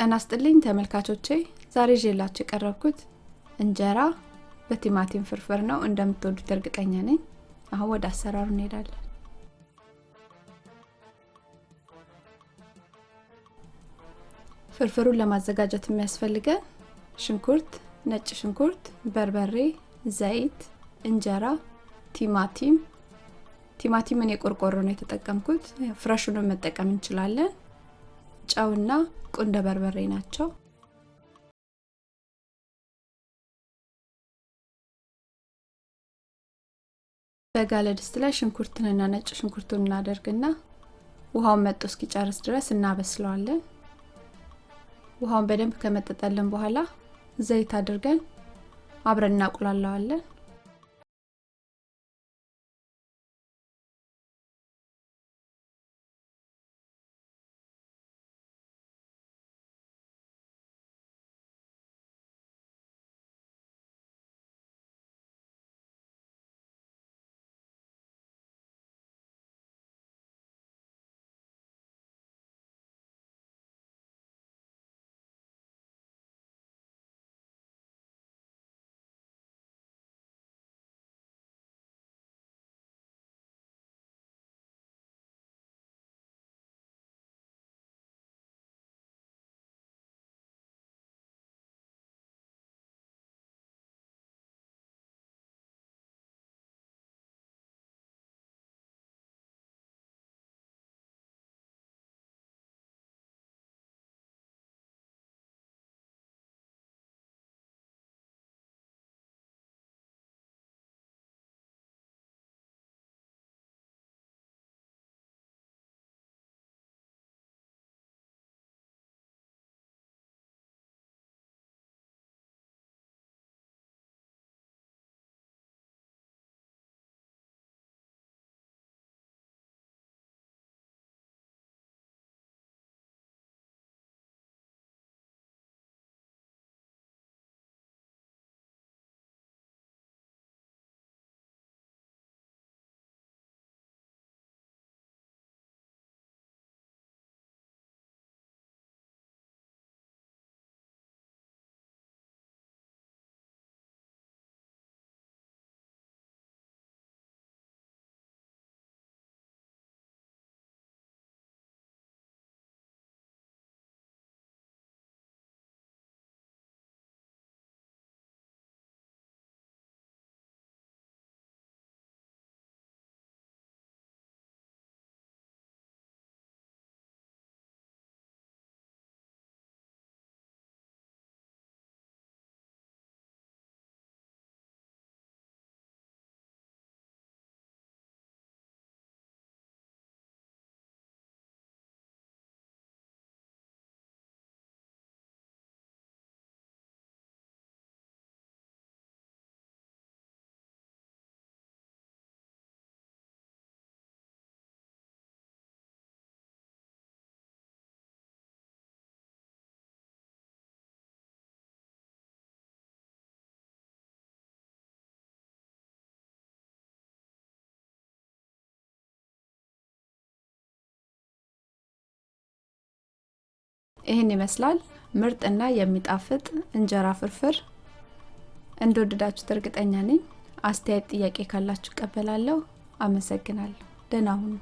ጤና ይስጥልኝ ተመልካቾቼ ዛሬ ይዤላችሁ የቀረብኩት እንጀራ በቲማቲም ፍርፍር ነው እንደምትወዱት እርግጠኛ ነኝ አሁን ወደ አሰራሩ እንሄዳለን ፍርፍሩን ለማዘጋጀት የሚያስፈልገን ሽንኩርት ነጭ ሽንኩርት በርበሬ ዘይት እንጀራ ቲማቲምን የቆርቆሮ ነው የተጠቀምኩት ፍሬሹን መጠቀም እንችላለን ጫውና ቁንደ በርበሬ ናቸው በጋለ ድስት ላይ ሽንኩርቱንና ነጭ ሽንኩርቱን እናደርግና ውሃውን መጥቶ እስኪጨርስ ድረስ እናበስለዋለን ውሃውን በደንብ ከመጠጠልን በኋላ ዘይት አድርገን አብረን እናቁላለዋለን ይሄን ይመስላል ምርጥና የሚጣፍጥ እንጀራ ፍርፍር እንደወደዳችሁት እርግጠኛ ነኝ አስተያየት ጥያቄ ካላችሁ ቀበላለሁ አመሰግናለሁ ደህና ሁኑ